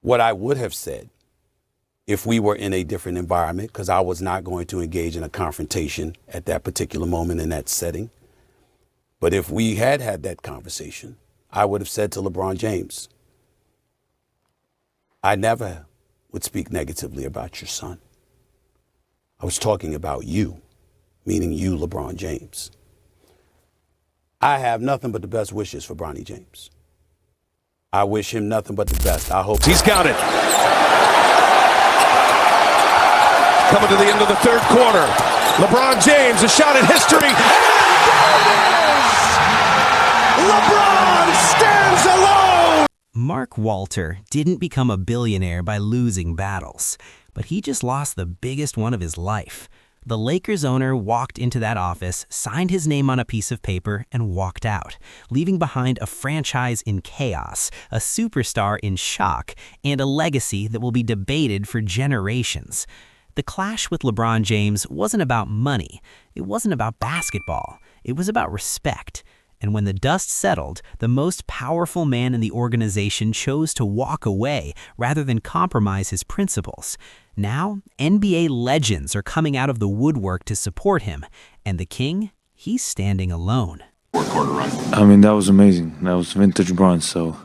What I would have said if we were in a different environment, because I was not going to engage in a confrontation at that particular moment in that setting. But if we had had that conversation, I would have said to LeBron James, I never would speak negatively about your son. I was talking about you, meaning you, LeBron James. I have nothing but the best wishes for Bronny James. I wish him nothing but the best. I hope he's got it. Coming to the end of the third quarter. LeBron James, a shot at history. LeBron stands alone. Mark Walter didn't become a billionaire by losing battles, but he just lost the biggest one of his life. The Lakers owner walked into that office, signed his name on a piece of paper, and walked out, leaving behind a franchise in chaos, a superstar in shock, and a legacy that will be debated for generations. The clash with LeBron James wasn't about money. It wasn't about basketball. It was about respect. And when the dust settled, the most powerful man in the organization chose to walk away rather than compromise his principles. Now, NBA legends are coming out of the woodwork to support him, and the king, he's standing alone. I mean, that was amazing. That was vintage Bron, so,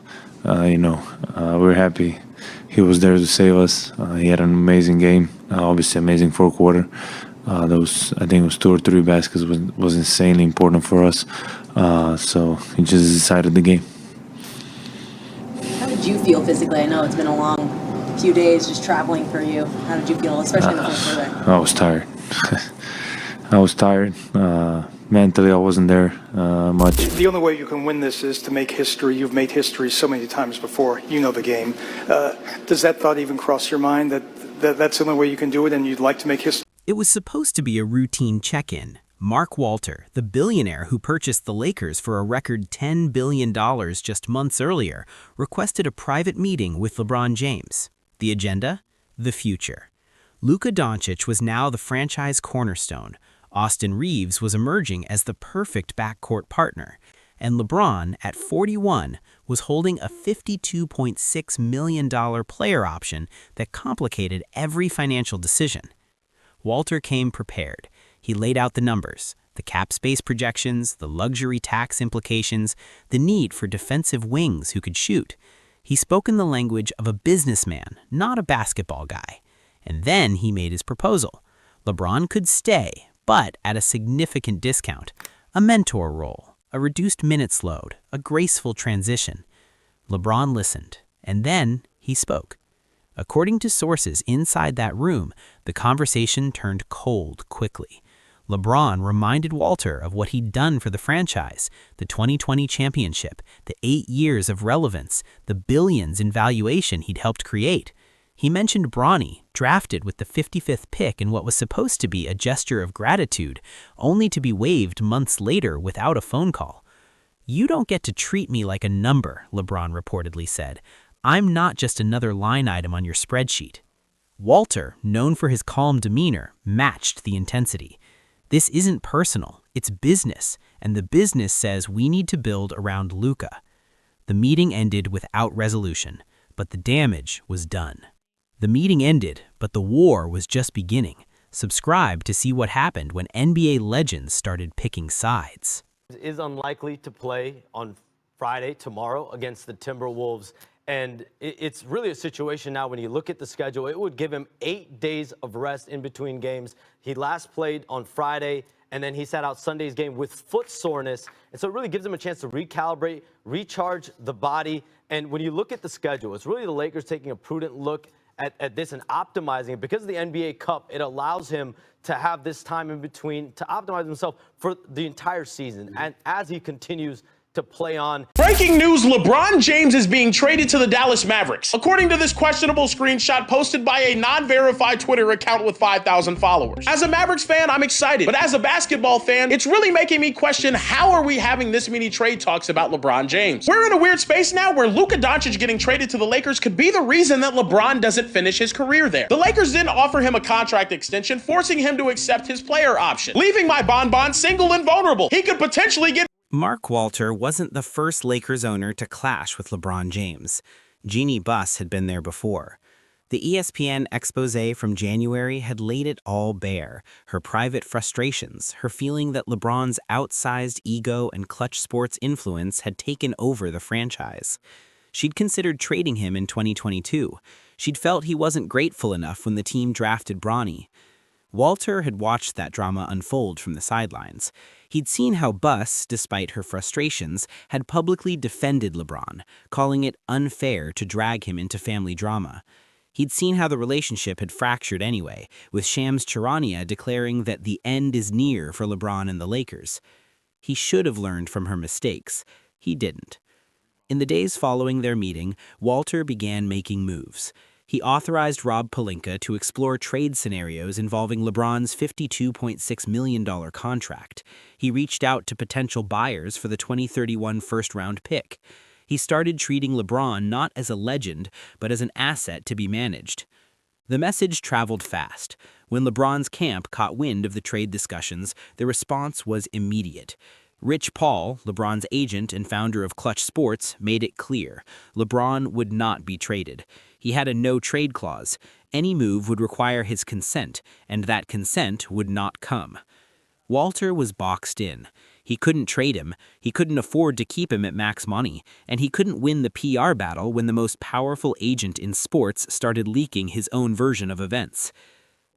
we're happy he was there to save us. He had an amazing game, obviously amazing fourth quarter. I think it was 2 or 3 baskets was insanely important for us. So he just decided the game. How did you feel physically? I know it's been a long few days just traveling for you. How did you feel, especially in the fourth quarter? I was tired. I was tired. Mentally, I wasn't there much. The only way you can win this is to make history. You've made history so many times before. You know the game. Does that thought even cross your mind that's the only way you can do it and you'd like to make history? It was supposed to be a routine check-in. Mark Walter, the billionaire who purchased the Lakers for a record $10 billion just months earlier, requested a private meeting with LeBron James. The agenda? The future. Luka Doncic was now the franchise cornerstone. Austin Reeves was emerging as the perfect backcourt partner. And LeBron, at 41, was holding a $52.6 million player option that complicated every financial decision. Walter came prepared. He laid out the numbers, the cap space projections, the luxury tax implications, the need for defensive wings who could shoot. He spoke in the language of a businessman, not a basketball guy. And then he made his proposal. LeBron could stay, but at a significant discount. A mentor role, a reduced minutes load, a graceful transition. LeBron listened, and then he spoke. According to sources inside that room, the conversation turned cold quickly. LeBron reminded Walter of what he'd done for the franchise, the 2020 championship, the 8 years of relevance, the billions in valuation he'd helped create. He mentioned Bronny, drafted with the 55th pick in what was supposed to be a gesture of gratitude, only to be waived months later without a phone call. "You don't get to treat me like a number," LeBron reportedly said. "I'm not just another line item on your spreadsheet." Walter, known for his calm demeanor, matched the intensity. "This isn't personal, it's business, and the business says we need to build around Luka." The meeting ended without resolution, but the damage was done. The meeting ended, but the war was just beginning. Subscribe to see what happened when NBA legends started picking sides. Is unlikely to play on Friday, tomorrow, against the Timberwolves. And it's really a situation now when you look at the schedule, it would give him 8 days of rest in between games. He last played on Friday, and then he sat out Sunday's game with foot soreness. And so it really gives him a chance to recalibrate, recharge the body. And when you look at the schedule, it's really the Lakers taking a prudent look at this and optimizing it. Because of the NBA Cup, it allows him to have this time in between to optimize himself for the entire season. And as he continues to play on. Breaking news, LeBron James is being traded to the Dallas Mavericks, according to this questionable screenshot posted by a non-verified Twitter account with 5,000 followers. As a Mavericks fan, I'm excited, but as a basketball fan, it's really making me question, how are we having this many trade talks about LeBron James? We're in a weird space now where Luka Doncic getting traded to the Lakers could be the reason that LeBron doesn't finish his career there. The Lakers didn't offer him a contract extension, forcing him to accept his player option, leaving my bonbon single and vulnerable. He could potentially get. Mark Walter wasn't the first Lakers owner to clash with LeBron James. Jeannie Buss had been there before. The ESPN expose from January had laid it all bare, her private frustrations, her feeling that LeBron's outsized ego and clutch sports influence had taken over the franchise. She'd considered trading him in 2022. She'd felt he wasn't grateful enough when the team drafted Bronny. Walter had watched that drama unfold from the sidelines. He'd seen how Buss, despite her frustrations, had publicly defended LeBron, calling it unfair to drag him into family drama. He'd seen how the relationship had fractured anyway, with Shams Charania declaring that the end is near for LeBron and the Lakers. He should have learned from her mistakes. He didn't. In the days following their meeting, Walter began making moves. He authorized Rob Pelinka to explore trade scenarios involving LeBron's $52.6 million contract. He reached out to potential buyers for the 2031 first-round pick. He started treating LeBron not as a legend, but as an asset to be managed. The message traveled fast. When LeBron's camp caught wind of the trade discussions, the response was immediate. Rich Paul, LeBron's agent and founder of Clutch Sports, made it clear LeBron would not be traded. He had a no-trade clause. Any move would require his consent, and that consent would not come. Walter was boxed in. He couldn't trade him, he couldn't afford to keep him at max money, and he couldn't win the PR battle when the most powerful agent in sports started leaking his own version of events.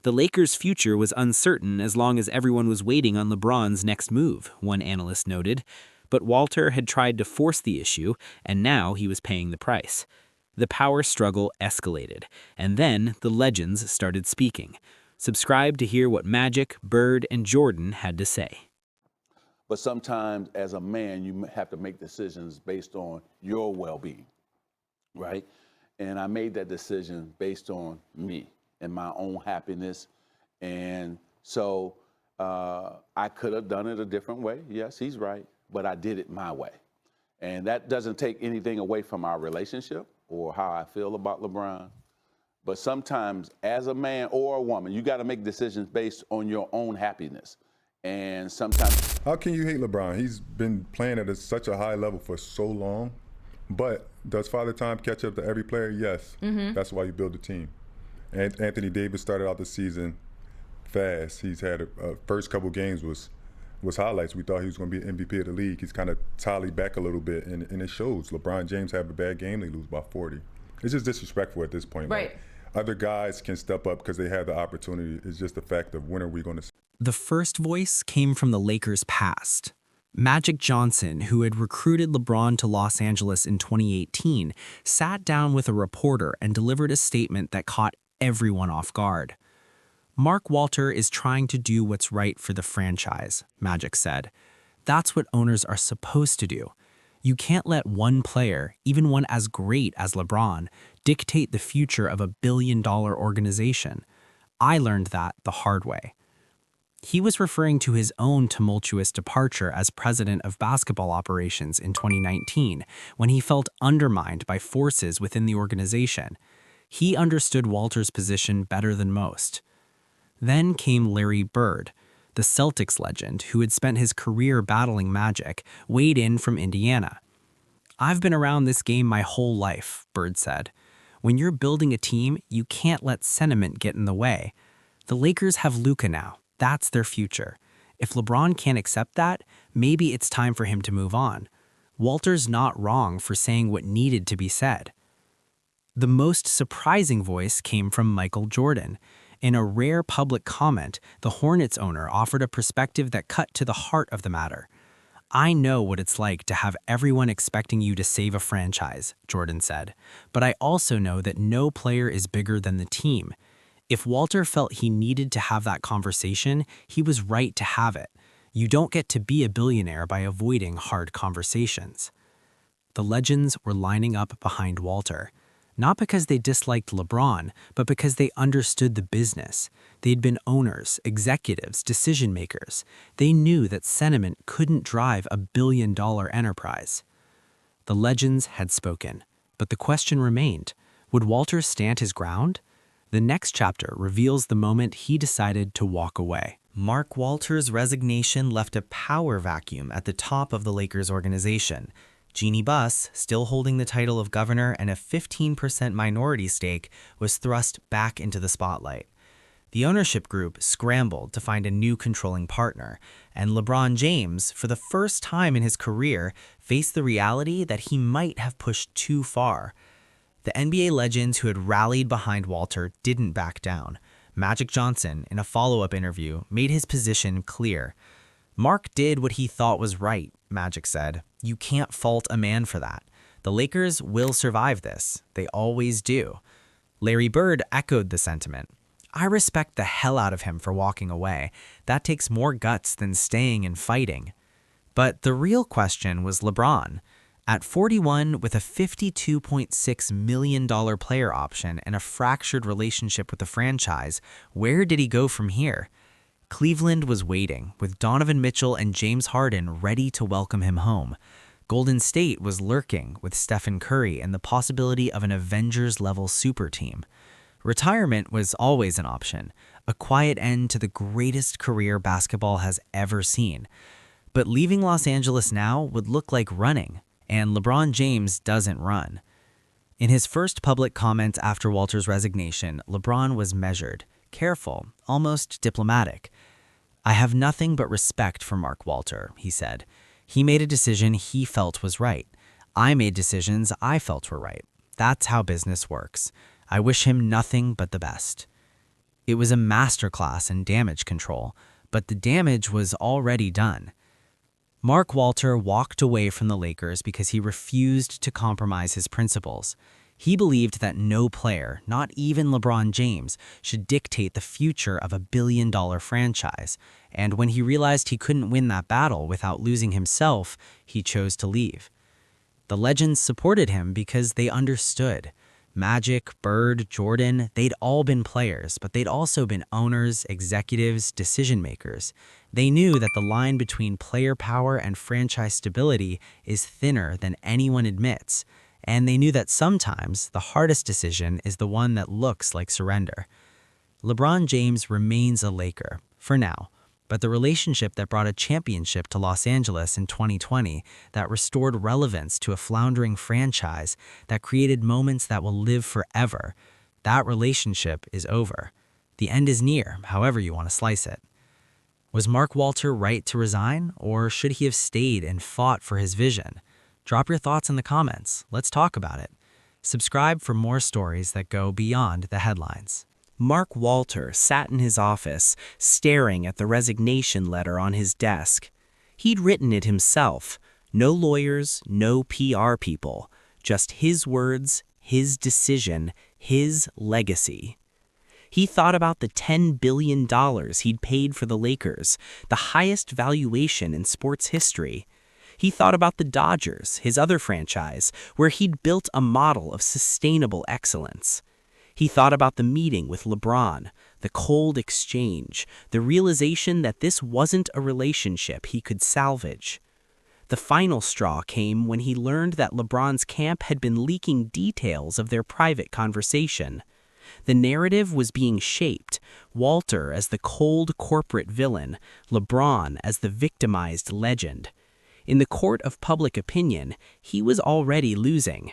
The Lakers' future was uncertain as long as everyone was waiting on LeBron's next move, one analyst noted. But Walter had tried to force the issue, and now he was paying the price. The power struggle escalated, and then the legends started speaking. Subscribe to hear what Magic, Bird, and Jordan had to say. But sometimes as a man, you have to make decisions based on your well-being, right? And I made that decision based on me and my own happiness. And so I could have done it a different way. Yes, he's right, but I did it my way. And that doesn't take anything away from our relationship or how I feel about LeBron. But sometimes as a man or a woman, you got to make decisions based on your own happiness. And sometimes... How can you hate LeBron? He's been playing at such a high level for so long. But does Father Time catch up to every player? Yes. That's why you build a team. And Anthony Davis started out the season fast. He's had a first couple games was highlights. We thought he was going to be MVP of the league. He's kind of tallied back a little bit, and it shows. LeBron James have a bad game, they lose by 40. It's just disrespectful at this point. Right. Like, other guys can step up because they have the opportunity. It's just the fact of when are we going to... The first voice came from the Lakers' past. Magic Johnson, who had recruited LeBron to Los Angeles in 2018, sat down with a reporter and delivered a statement that caught everyone off guard. Mark Walter is trying to do what's right for the franchise, Magic said. That's what owners are supposed to do. You can't let one player, even one as great as LeBron, dictate the future of a billion-dollar organization. I learned that the hard way. He was referring to his own tumultuous departure as president of basketball operations in 2019, when he felt undermined by forces within the organization. He understood Walter's position better than most. Then came Larry Bird, the Celtics legend who had spent his career battling Magic, weighed in from Indiana. "I've been around this game my whole life," Bird said. "When you're building a team, you can't let sentiment get in the way. The Lakers have Luka now. That's their future. If LeBron can't accept that, maybe it's time for him to move on." Walter's not wrong for saying what needed to be said. The most surprising voice came from Michael Jordan. In a rare public comment, the Hornets owner offered a perspective that cut to the heart of the matter. "I know what it's like to have everyone expecting you to save a franchise," Jordan said, "but I also know that no player is bigger than the team. If Walter felt he needed to have that conversation, he was right to have it. You don't get to be a billionaire by avoiding hard conversations." The legends were lining up behind Walter, not because they disliked LeBron, but because they understood the business. They'd been owners, executives, decision makers. They knew that sentiment couldn't drive a billion-dollar enterprise. The legends had spoken, but the question remained, would Walter stand his ground? The next chapter reveals the moment he decided to walk away. Mark Walter's resignation left a power vacuum at the top of the Lakers organization. Jeannie Buss, still holding the title of governor and a 15% minority stake, was thrust back into the spotlight. The ownership group scrambled to find a new controlling partner, and LeBron James, for the first time in his career, faced the reality that he might have pushed too far. The NBA legends who had rallied behind Walter didn't back down. Magic Johnson, in a follow-up interview, made his position clear. "Mark did what he thought was right," Magic said. "You can't fault a man for that. The Lakers will survive this. They always do." Larry Bird echoed the sentiment. "I respect the hell out of him for walking away. That takes more guts than staying and fighting." But the real question was LeBron. At 41, with a $52.6 million player option and a fractured relationship with the franchise, where did he go from here? Cleveland was waiting, with Donovan Mitchell and James Harden ready to welcome him home. Golden State was lurking, with Stephen Curry and the possibility of an Avengers-level super team. Retirement was always an option, a quiet end to the greatest career basketball has ever seen. But leaving Los Angeles now would look like running, and LeBron James doesn't run. In his first public comment after Walter's resignation, LeBron was measured, careful, almost diplomatic. "I have nothing but respect for Mark Walter," he said. "He made a decision he felt was right. I made decisions I felt were right. That's how business works. I wish him nothing but the best." It was a masterclass in damage control, but the damage was already done. Mark Walter walked away from the Lakers because he refused to compromise his principles. He believed that no player, not even LeBron James, should dictate the future of a billion-dollar franchise, and when he realized he couldn't win that battle without losing himself, he chose to leave. The legends supported him because they understood. Magic, Bird, Jordan, they'd all been players, but they'd also been owners, executives, decision-makers. They knew that the line between player power and franchise stability is thinner than anyone admits, and they knew that sometimes the hardest decision is the one that looks like surrender. LeBron James remains a Laker, for now, but the relationship that brought a championship to Los Angeles in 2020, that restored relevance to a floundering franchise, that created moments that will live forever, that relationship is over. The end is near, however you want to slice it. Was Mark Walter right to resign, or should he have stayed and fought for his vision? Drop your thoughts in the comments. Let's talk about it. Subscribe for more stories that go beyond the headlines. Mark Walter sat in his office, staring at the resignation letter on his desk. He'd written it himself. No lawyers, no PR people. Just his words, his decision, his legacy. He thought about the $10 billion he'd paid for the Lakers, the highest valuation in sports history. He thought about the Dodgers, his other franchise, where he'd built a model of sustainable excellence. He thought about the meeting with LeBron, the cold exchange, the realization that this wasn't a relationship he could salvage. The final straw came when he learned that LeBron's camp had been leaking details of their private conversation. The narrative was being shaped, Walter as the cold corporate villain, LeBron as the victimized legend. In the court of public opinion, he was already losing.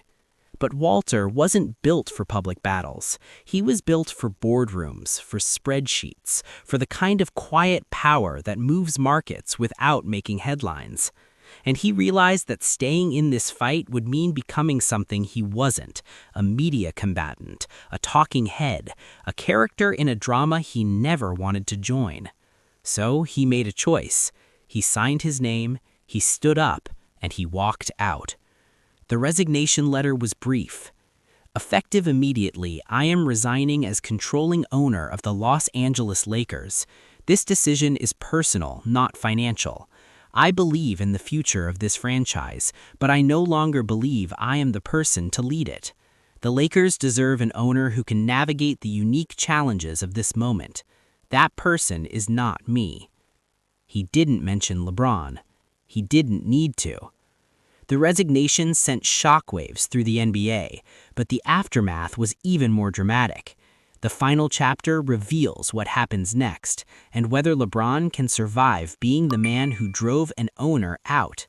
But Walter wasn't built for public battles. He was built for boardrooms, for spreadsheets, for the kind of quiet power that moves markets without making headlines. And he realized that staying in this fight would mean becoming something he wasn't, a media combatant, a talking head, a character in a drama he never wanted to join. So he made a choice. He signed his name, he stood up, and he walked out. The resignation letter was brief. Effective immediately, I am resigning as controlling owner of the Los Angeles Lakers. This decision is personal, not financial. I believe in the future of this franchise, but I no longer believe I am the person to lead it. The Lakers deserve an owner who can navigate the unique challenges of this moment. That person is not me. He didn't mention LeBron. He didn't need to. The resignation sent shockwaves through the NBA, but the aftermath was even more dramatic. The final chapter reveals what happens next, and whether LeBron can survive being the man who drove an owner out.